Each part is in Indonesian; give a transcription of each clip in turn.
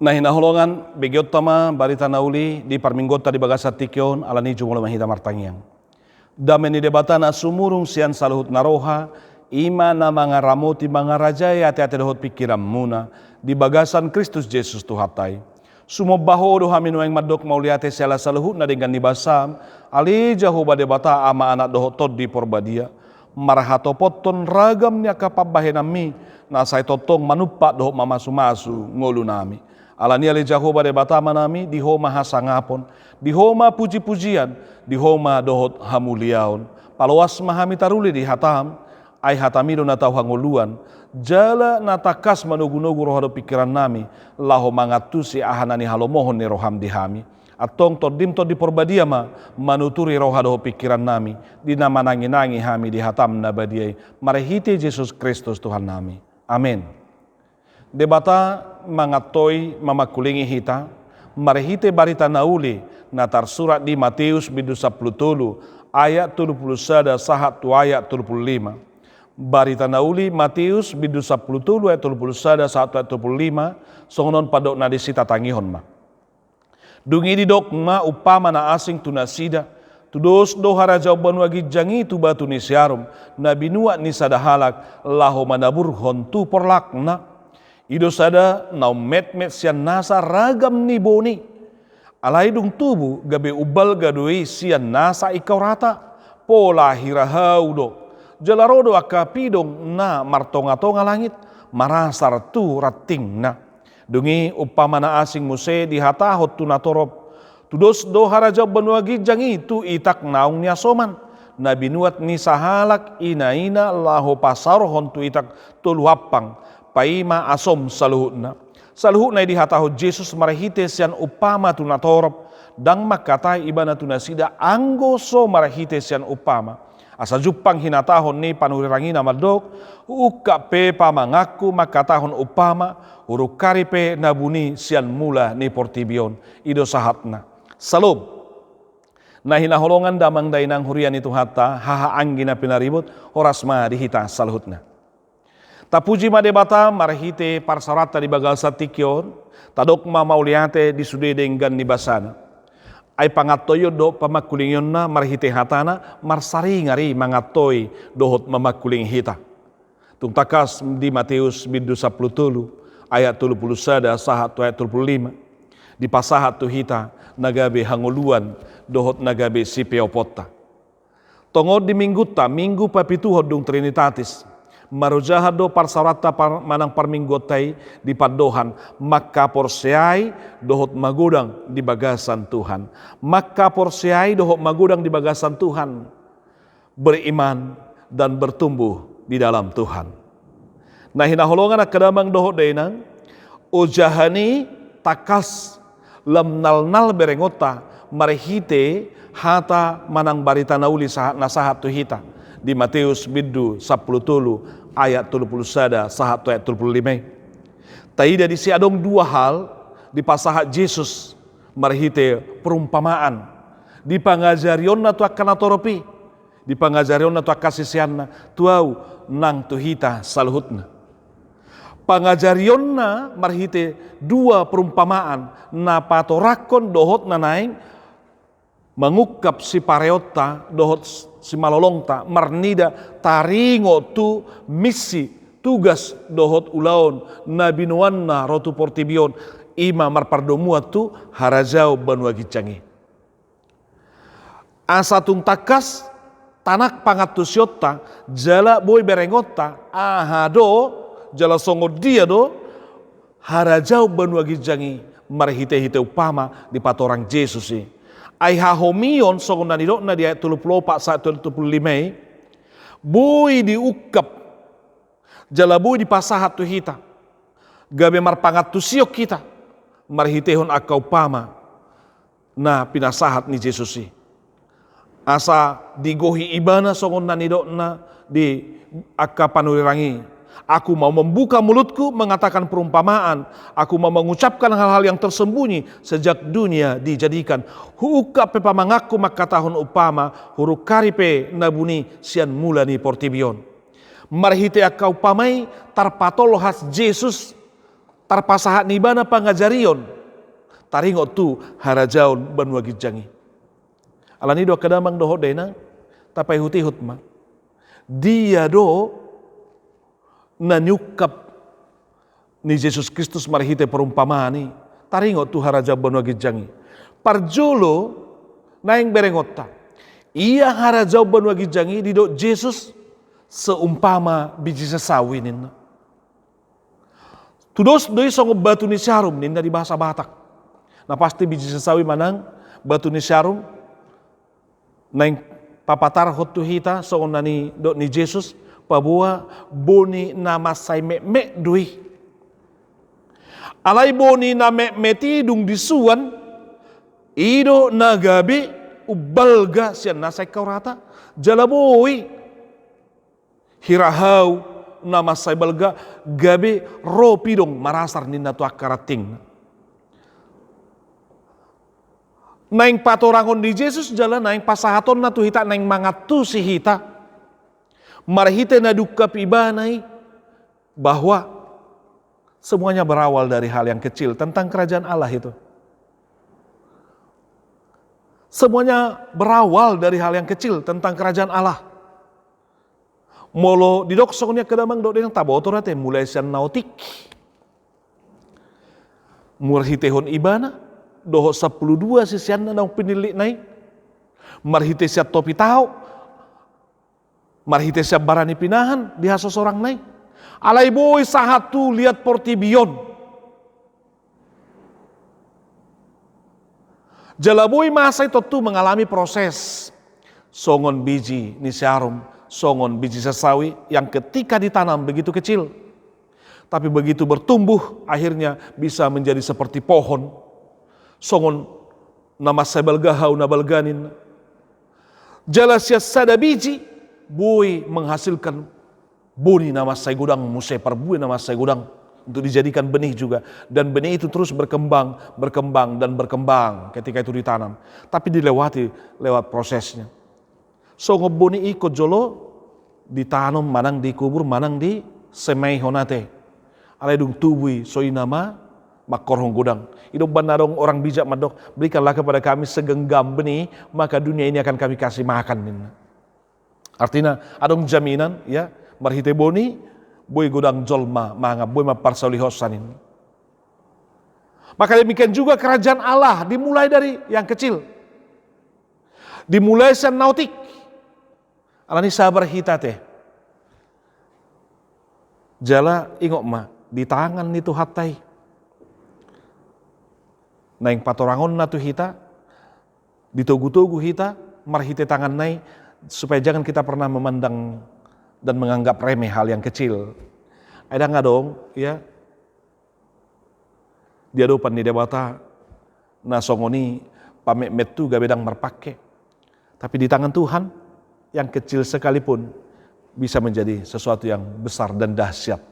Nah hinaholongan begiot tama barita nauli di parminggota di bagasa tikyon alani jumula mahita martangyang. Damen ni debatana sumurung sian saluhut naroha ima na mga ramoti mga raja ati dohot pikiran muna di bagasan Kristus Yesus Tuhatai. Sumobaho do hamin wang madok mauliate sela saluhut na dengan nibasam ali jahoba debata ama anak dohot tod di porbadia marahato poton ragam nya kapabahenami na say totong manupa dohot mamasu-masu ngolu nami. Alani ali Jahoba de batama nami di homa hasangapon, di homa puji-pujian, di homa dohot hamuliaon. Palawas mahami taruli di hatam, ay hatamido na tau hanguluan, jala natakas manugu-nugu rohado pikiran nami, laho mangatusi ahanani halomohon ni roham dihami. Atong todim to di porbadia ma manuturi rohado pikiran nami, di nama nangi-nangi hami di hatam na badiay, marehiti Yesus Kristus Tuhan nami. Amin. Debata mangatoy mamakulingi hita, marehite barita nauli na tersurat di Matius bidu 10 ayat 31 sahat tu ayat 35. Barita nauli Matius bidu 10 ayat 31 sahat ayat 35 songonon padok na disita tangihon ma. Dungi di dok ma upama na asing tunasida, tudos do harajaw banwagi jangi tu batu ni siarum, na binua ni sadahalak laho manabur hontu porlak na. Ido sada nau met-met sian nasa ragam ni boni. Alai dung tubu gabe ubal gadoi sian nasa ikau rata. Pola hirahau do. Jalarodo akapidong na martonga-tonga langit. Marasar tu rating na. Dungi upama na asing muse dihatahot tu natorop. Tudos do harajaw banuagi jangi tu itak naung niya soman. Na binuat ni sahalak ina-ina laho pasarohon tu itak tuluhapang. Paima asom saluhutna. Saluhutna di hataho Jesus marahite sian upama tu natorop. Dang makatai ibana tu nasida anggo so marahite sian upama. Asa jupang hinatahon ni panurirangina madok. Uka pe pamangaku makatahon upama. Urukari pe nabuni sian mula ni portibion. Ido sahatna. Salub. Nah hinaholongan damang dainang hurian itu hata. Haha anggina pinaribut. Horasma dihita saluhutna. Tapuji madebata marahite parsarata di bagal satikyon, tadok mamauliate di sude dengan ni basana. Ay pangatoyo do pamakulingon na marahite hatana, marsari ngari mangatoy dohot mamakuling hita. Tungtakas di Matius bidu 10 ayat 31 sahat ayat 35. Di pasahat tu hita nagabe hanguluan dohot nagabe sipeopota. Tongod di minggu papituhod dung Trinitatis. Marujahado parsarata manang parminggotai di padohan maka porsiai dohot magudang di bagasan Tuhan. Maka porsiai dohot magudang di bagasan Tuhan. Beriman dan bertumbuh di dalam Tuhan. Nah hinaholongan akadamang dohot dainang ujahani takas lamnal-nal berengota marehite hata manang barita nauli nasahat tu hita. Di Matius bidu 10 ayat 31 sahat ayat 35. Taida di siadong dua hal di pasahat Yesus marhite perumpamaan. Di pangajarion na tu akan atoropi. Di pangajarion na tu akasisianna tuau nang tuhita saluhutna. Pangajarion na marhite dua perumpamaan na patorakon dohot na naing mengukap si pareota dohot si malolongta marnida taringo tu misi tugas dohot ulaon nabinuan na rotu portibion ima marpardomua tu harajau banuagi cangi. Asatung takas tanak pangatusyota jala boy berengota ahado jala songo dia do harajau banuagi cangi marhite-hite upama di patorang Yesus si. Ay hahomion songon nanidok na di ayat 34 saat 35 bui diukap jala bui di pasahat tu hita gabe marpangat tu siok kita marhitehon akau pama na pinasahat ni Yesus si asa digohi ibana songon nanidok na di akka panurirangi. Aku mau membuka mulutku mengatakan perumpamaan. Aku mau mengucapkan hal-hal yang tersembunyi sejak dunia dijadikan. Huuka pe pamangaku makatahon upama huru karipe nabuni sian mula ni portibion. Marhite akau pamai tarpatol has Yesus tarpasahat ni bana pangajarion, taringot tu harajaon banua gijangi. Alani do kadamang doho dena, tapai hutihut ma. Dia do nanyukap ni Yesus Kristus marhite perumpamani, taringot tu haraja banua gijangi. Parjolo naing berengota. Ia harajau banua gijangi di do Yesus seumpama biji sesawi ninna. Tudos doi songo batu ni syarum ninna di bahasa Batak. Nah pasti biji sesawi manang batu ni syarum naing papatar hotu hita songo nani do ni Yesus pabua boni nama sai me doi. Alai boni na meti dung disuan ido nagabi ubalga sian nasai kau rata jalaboi hirahau nama sai balga gabe ropi dong marasar ninna tu akarating. Naing patorangon di Yesus jala naing pasahaton na tu hita naing mangatu si hita marhite na duka pibanai bahwa semuanya berawal dari hal yang kecil tentang kerajaan Allah itu. Semuanya berawal dari hal yang kecil tentang kerajaan Allah. Molo di doksongnya kedamang dok yang tabotor nate mulai sian nautik. Murhitehon ibana doho 12 sisian nang pinilik nai. Marhite siat topi tau. Marhite siat barani pinahan dihaso sorang nai. Alai boy sahatu lihat portibion. Jalaboy masa itu tuh mengalami proses songon biji ni syarum, songon biji sesawi yang ketika ditanam begitu kecil, tapi begitu bertumbuh akhirnya bisa menjadi seperti pohon. Songon nama sebelgahau nabalganin. Jalasya sada biji, boy menghasilkan boni nama saya gudang musai perbuih nama saya gudang untuk dijadikan benih juga, dan benih itu terus berkembang ketika itu ditanam, tapi dilewati lewat prosesnya. So ngeboni ikut jolo ditanam manang dikubur manang di semai honate aledung tubui soi nama makorhong gudang. Hidup bandarong orang bijak madok, berikanlah kepada kami segenggam benih maka dunia ini akan kami kasih makan. Artinya adong jaminan ya. Marhite boni, boy gudang jolma, manga boy maparsaulihosanin. Maka demikian juga kerajaan Allah dimulai dari yang kecil. Dimulai sian nautik. Alani sabar hita teh. Jala ingok ma di tangan itu hatai. Naing patorangon na tu hita, ditogu-togu hita, marhite tangan nai supaya jangan kita pernah memandang dan menganggap remeh hal yang kecil. Ada nggak dong, ya? Dia dopan di debata, nasongoni pamek metu gabedang merpake. Tapi di tangan Tuhan, yang kecil sekalipun bisa menjadi sesuatu yang besar dan dahsyat.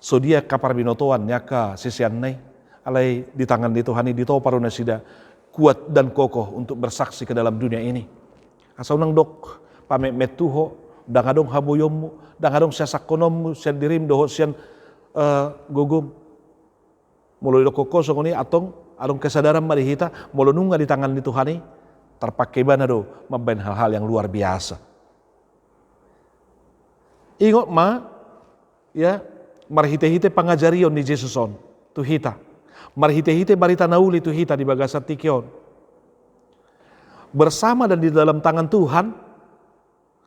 So dia kapar binotoan nyaka sisian nai, alai di tangan di Tuhan ini dito paruna sida kuat dan kokoh untuk bersaksi ke dalam dunia ini. Asal nang dok pamek metu ho dangadong haboyommu, dangadong siasakonommu, sian dirim doho sian gogum. Molo do koko songoni atong adong kesadaran marihita, molo nunga di tangan di Tuhani, terpakai bana do mabain hal-hal yang luar biasa. Ingot ma, ya, marhite-hite pangajarion di Jesuson, tu hita. Marhite-hite barita nauli tu hita di bagasat tikion. Bersama dan di dalam tangan Tuhan,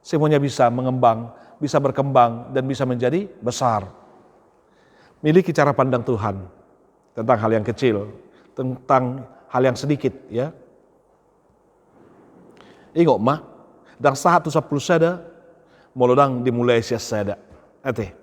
semuanya bisa mengembang, bisa berkembang, dan bisa menjadi besar. Miliki cara pandang Tuhan tentang hal yang kecil, tentang hal yang sedikit, ya. Ingat mah, dan saat tu 10 sada, molodang dimulai sia sada. Ate.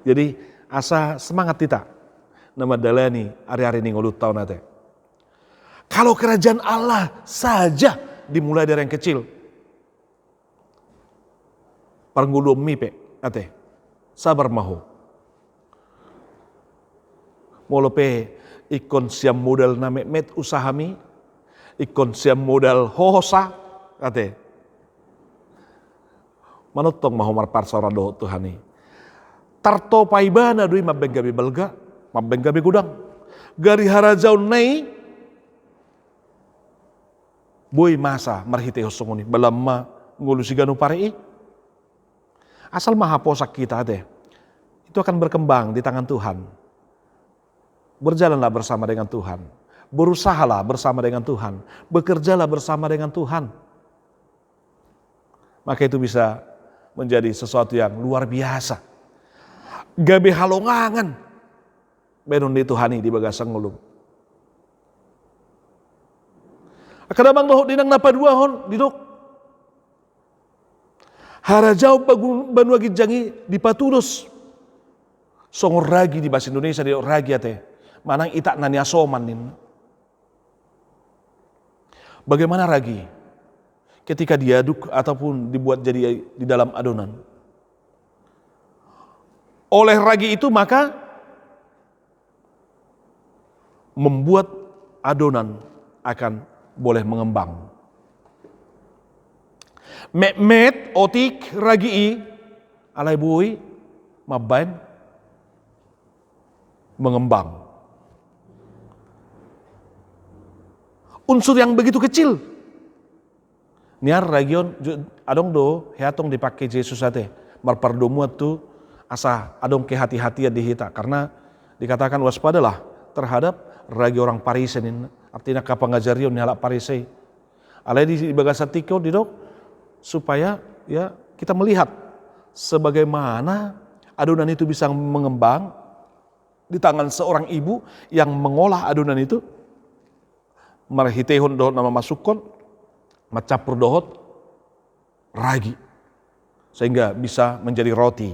Jadi asa semangat kita, nama dalani hari-hari ini ngolut tahun ate. Kalau kerajaan Allah saja dimulai dari yang kecil, parngulum mipe ate sabar maho molope ikon siam modal na met usahami ikon siam modal hohosa ate manutong maho marparsora do Tuhani tarto paibana dui mabenggabe belga, mabenggabe gudang. Gari harajau nei boy masa marhite hosongoni belamma ngulusiganu parei. Asal maha posak kita deh, itu akan berkembang di tangan Tuhan. Berjalanlah bersama dengan Tuhan, berusahalah bersama dengan Tuhan, bekerjalah bersama dengan Tuhan. Maka itu bisa menjadi sesuatu yang luar biasa. Gabe halongangan benon di Tuhani di bagasang ngulung. Kadang doh dinang napa dua hon didok. Harajau banua gijangi di Patulus. Songor ragi di bahasa Indonesia di ragi ate. Manang itak nani asoman nin. Bagaimana ragi? Ketika diaduk ataupun dibuat jadi di dalam adonan. Oleh ragi itu maka membuat adonan akan boleh mengembang. Met otik ragi alai bui mabain mengembang. Unsur yang begitu kecil. Niar region adong do heatong dipakai Yesus ate marpardomuat tu asa adong ke hati-hatian dihita karena dikatakan waspadalah terhadap ragi orang Parisen, artinya kapangajarion nyala Parisei. Alai di bagasa tiko didok supaya ya kita melihat sebagaimana adonan itu bisa mengembang di tangan seorang ibu yang mengolah adonan itu. Marhitehon dohot nama masukon, macapur dohot ragi, sehingga bisa menjadi roti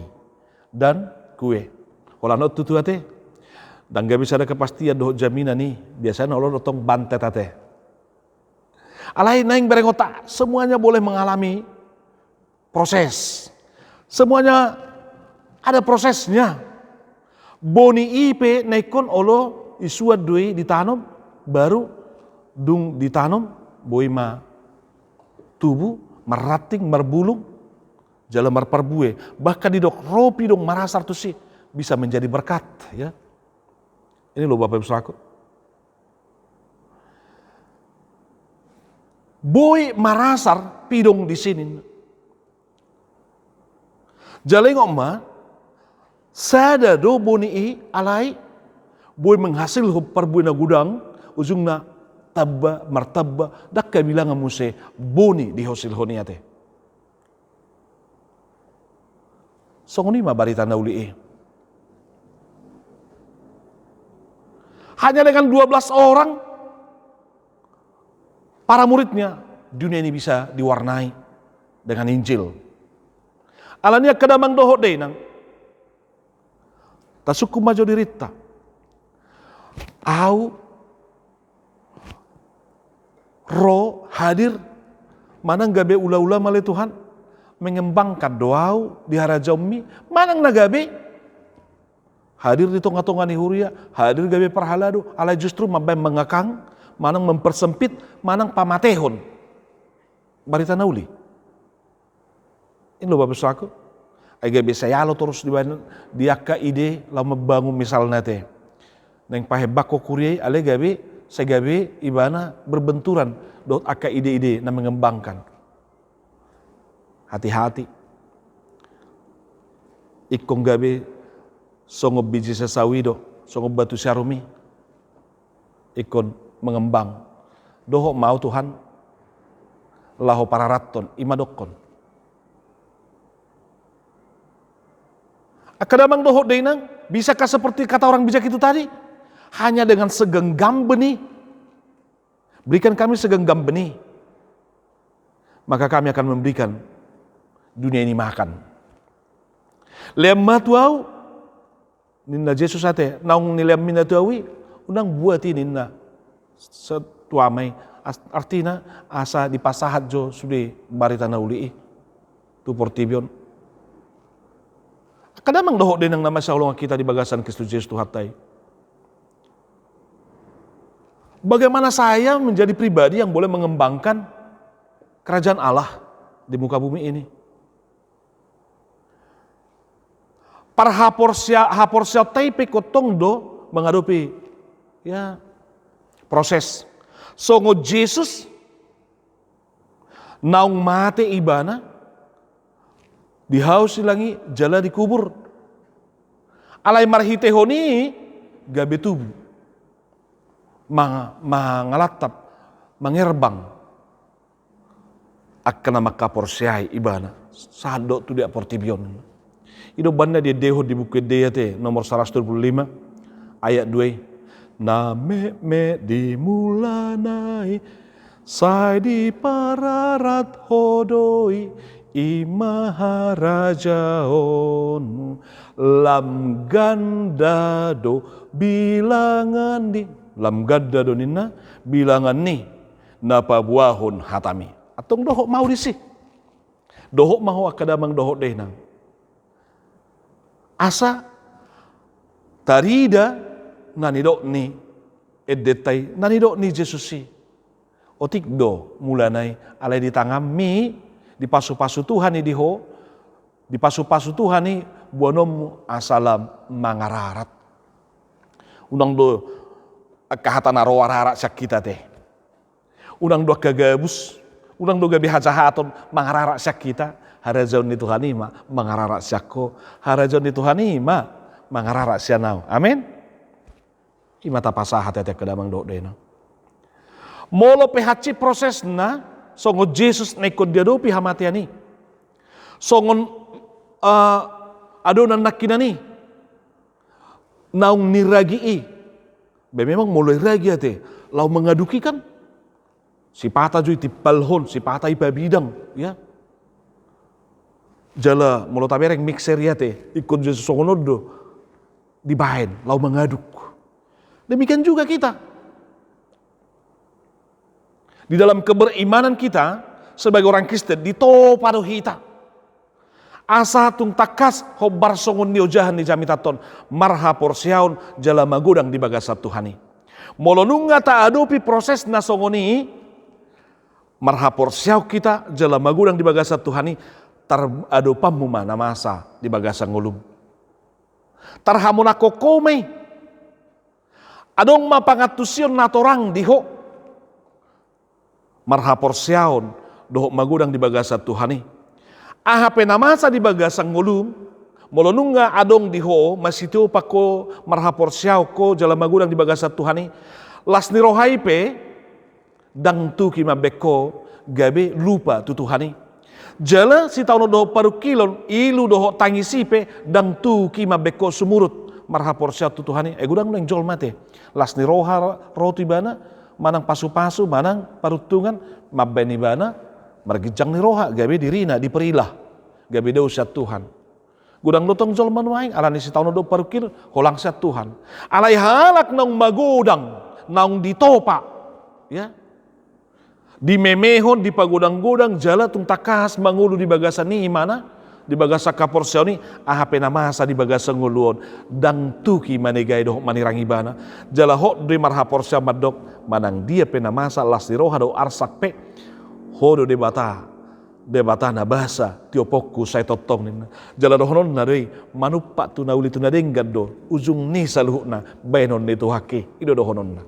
dan kue. Kalau tutu ate, dan gak bisa ada kepastian dohot jaminan nih. Biasanya Allah dotong bantet ate. Alai naing berengota, semuanya boleh mengalami proses. Semuanya ada prosesnya. Boni ipe naikon olo isuat dui ditanam baru dung ditanam boi ma tubuh merating merbulung jalan marparbue bahkan didok ropi dong marasar tuh sih bisa menjadi berkat ya. Ini loh Bapak Ibu Saudaraku. Boi marasar pidong di sini. Jaleng ma sada do boni alai boi menghasil perbuena gudang ujungna tabba martabba dak bilang muse boni di hasil honiate. Songoni ma barita nauli. Hanya dengan 12 orang para muridnya dunia ini bisa diwarnai dengan Injil. Alania kadamang doho deh nang tasuku majo dirita. Au roh hadir manang gabe ula-ula male Tuhan mengembangkan doau di harajaumi manang nagabe hadir di tonga-tonga ni huria hadir gabe parhalado ala justru mabay mengakang manang mempersempit manang pamatehon barita nauli. Ini loh Bapak Saudaraku ay gabe sayalo terus di akka ide la membangun misalnya teh neng pahebak ko kuryai ale gabe segabe ibana berbenturan dot aka ide-ide na mengembangkan. Hati-hati. Ikong gabe songob biji sesawi songob batu syarumi. Ikon mengembang. Doho mau Tuhan laho pararaton imadokon. Akadamang doho denang bisakah seperti kata orang bijak itu tadi? Hanya dengan segenggam benih. Berikan kami segenggam benih. Maka kami akan memberikan dunia ini makan. Lemah tuau. Ninna Yesus ate. Naung nilem minna tuawi. Unang buati ninna. Setuamay. Artinya asa dipasahat jo sudah barita nauli. Tu portibion. Kadamang doho din ang nama sa ulungan kita di bagasan Kristus Yesus Tuhatay. Bagaimana saya menjadi pribadi yang boleh mengembangkan kerajaan Allah di muka bumi ini? hapor sia taipe kotong do menghadapi ya proses. Songo Jesus naung mate ibana dihaus silangi jala dikubur. Alai marhite honi gabe tubuh mangalatap mangerbang akan makapor siai ibana sado tu dia portibion. Ido banda dia deho di buku dia te nomor 125 ayat 2. Na me di mulanai sai di pararat hodoi imaharajaonmu lam ganda do bilangan di lam ganda do nina bilangan ni napa buahun hatami atong dohok mau disi dohok mau akadamang dohok deh nang asa tarida nanidok ni edetai nanidok ni Jesusi otik do mulanai alai di tangan mi di pasu-pasu Tuhan ni diho di pasu-pasu Tuhan ni buanom asalam mangararat unang do kahatan arowarara sak kita teh unang do kagabus unang do gabi hajahaton mangararat sak kita harajaun ni Tuhan ima mangararat siako harajaun ni Tuhan ima mangararat sianau amin ima tapasa hati kedamang do dena molo pehaci proses na songo Jesus nekod dia do pihamatiani songon adonan nakinani naung niragii memang mulai ragi ate lau mengaduki kan si pata jui tipalhon si pata ipa bidang ya jala molo tabereng mixer ya te ikut Jesus songonodo dibahen lau mengaduk. Demikian juga kita di dalam keberimanan kita sebagai orang Kristen ditopado hita asa tung takas hobar songon niojahan ni jamitaton marha porsiaun jala magudang di bagasat Tuhani molo nunga ta adopi proses na songoni marha porsiau kita jala magudang di bagasat Tuhani ado pamuma na masa di bagasang ngulum. Tarhamuna kokome. Adong mapangatusion natorang diho. Marhapor siaon doho magudang di bagasat Tuhani. Ahape na masa di bagasang ngulum. Molonunga adong diho masitio pako marhapor siaw ko jala magudang di bagasat Tuhani. Las nirohaipe dang tu kimabeko gabe lupa tu Tuhani. Jala si tauno doho paru kilon ilu doho tangisipe dang tu kima beko sumurut marhapor sia tu Tuhani gudang nang jol mate las ni roha roti bana manang pasu-pasu manang parutungan mabeni bana margijang ni roha gabe dirina diperilah gabe deu sia Tuhan gudang lotong jol manuaing alani si tauno do paru kil holang sia Tuhan alai halak nang magudang naung ditopa ya di memehon di pagudang-gudang jala tung takas mangulu di bagasan ni mana di bagasa kaporsio ni ahape na masa di bagasa nguluon dang tuki manegay doh manirangi bana jala hok di marha porsio madok manang dia pena masa las di roha do arsak pe hodo de bata na bahasa tiopokku saya totong ni jala dohonon na dei manupa tu nauli tu na denggad do ujung ni saluhna benon ni tuhake ido dohonon na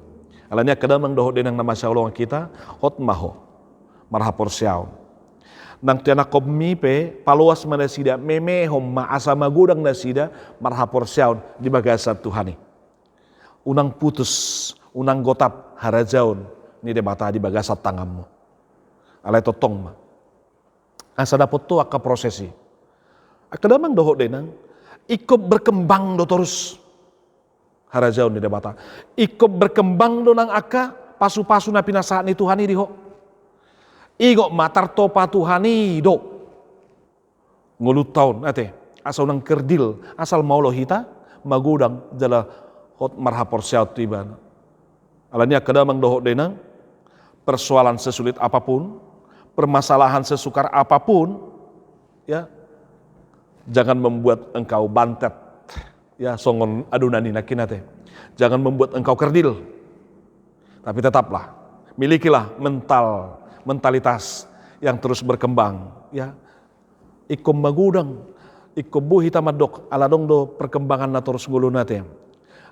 alanya kadamang doho denang nama syawlong kita hot maho marhapor siaw nang tiana komi pe paluas mana sida meme homma asa magudang na sida marhapor siaw di bagasat Tuhani unang putus unang gotap harajaun ni debata di bagasat tangammu alay totong ma asa dapot tu akka prosesi kadamang doho denang ikut berkembang do terus harajaun di debata ikut berkembang donang aka pasu-pasu na pinasaan ni Tuhani diho igok matar topa Tuhani do ngulut taon ate asal nang kerdil asal maulo hita magudang jala hot marhapor siaut tiban alania kadamang doho denang persoalan sesulit apapun permasalahan sesukar apapun ya jangan membuat engkau bantet ya songon adunani nakinate jangan membuat engkau kerdil tapi tetaplah milikilah mentalitas yang terus berkembang ya ikom magudang Iko buhi tamadok aladong do perkembangan na terus ngulu nate.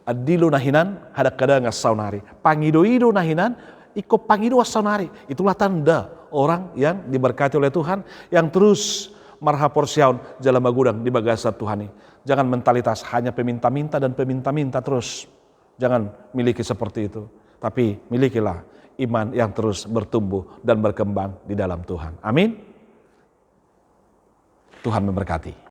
Adilu nahinan hadak kada ngasaunari. Pangido-ido nahinan iko pangido asaunari. Itulah tanda orang yang diberkati oleh Tuhan yang terus marhapor siaun jalan magudang di bagasa Tuhan. Jangan mentalitas hanya peminta-minta dan peminta-minta terus. Jangan miliki seperti itu. Tapi milikilah iman yang terus bertumbuh dan berkembang di dalam Tuhan. Amin. Tuhan memberkati.